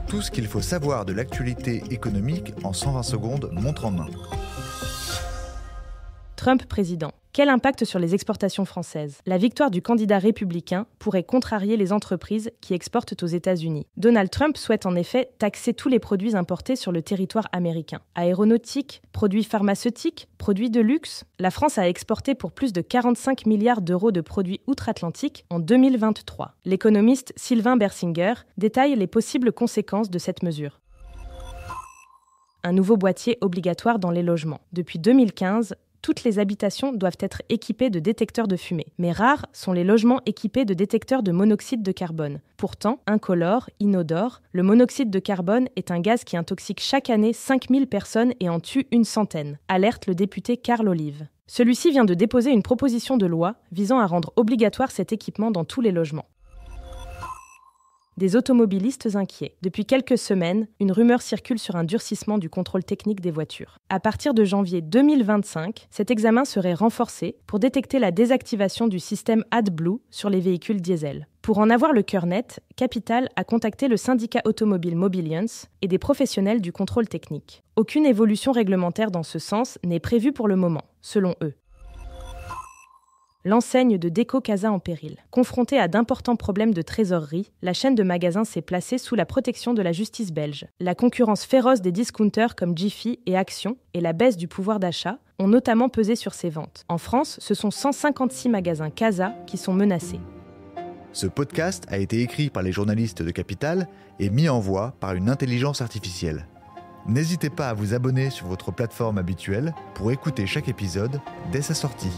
Tout ce qu'il faut savoir de l'actualité économique en 120 secondes, montre en main. Trump président. Quel impact sur les exportations françaises ? La victoire du candidat républicain pourrait contrarier les entreprises qui exportent aux États-Unis. Donald Trump souhaite en effet taxer tous les produits importés sur le territoire américain. Aéronautique, produits pharmaceutiques, produits de luxe. La France a exporté pour plus de 45 milliards d'euros de produits outre-Atlantique en 2023. L'économiste Sylvain Bersinger détaille les possibles conséquences de cette mesure. Un nouveau boîtier obligatoire dans les logements. Depuis 2015, toutes les habitations doivent être équipées de détecteurs de fumée. Mais rares sont les logements équipés de détecteurs de monoxyde de carbone. Pourtant, incolore, inodore, le monoxyde de carbone est un gaz qui intoxique chaque année 5000 personnes et en tue une centaine, alerte le député Carl Olive. Celui-ci vient de déposer une proposition de loi visant à rendre obligatoire cet équipement dans tous les logements. Des automobilistes inquiets. Depuis quelques semaines, une rumeur circule sur un durcissement du contrôle technique des voitures. À partir de janvier 2025, cet examen serait renforcé pour détecter la désactivation du système AdBlue sur les véhicules diesel. Pour en avoir le cœur net, Capital a contacté le syndicat automobile Mobilians et des professionnels du contrôle technique. Aucune évolution réglementaire dans ce sens n'est prévue pour le moment, selon eux. L'enseigne de Déco Casa en péril. Confrontée à d'importants problèmes de trésorerie, la chaîne de magasins s'est placée sous la protection de la justice belge. La concurrence féroce des discounters comme Jiffy et Action et la baisse du pouvoir d'achat ont notamment pesé sur ses ventes. En France, ce sont 156 magasins Casa qui sont menacés. Ce podcast a été écrit par les journalistes de Capital et mis en voix par une intelligence artificielle. N'hésitez pas à vous abonner sur votre plateforme habituelle pour écouter chaque épisode dès sa sortie.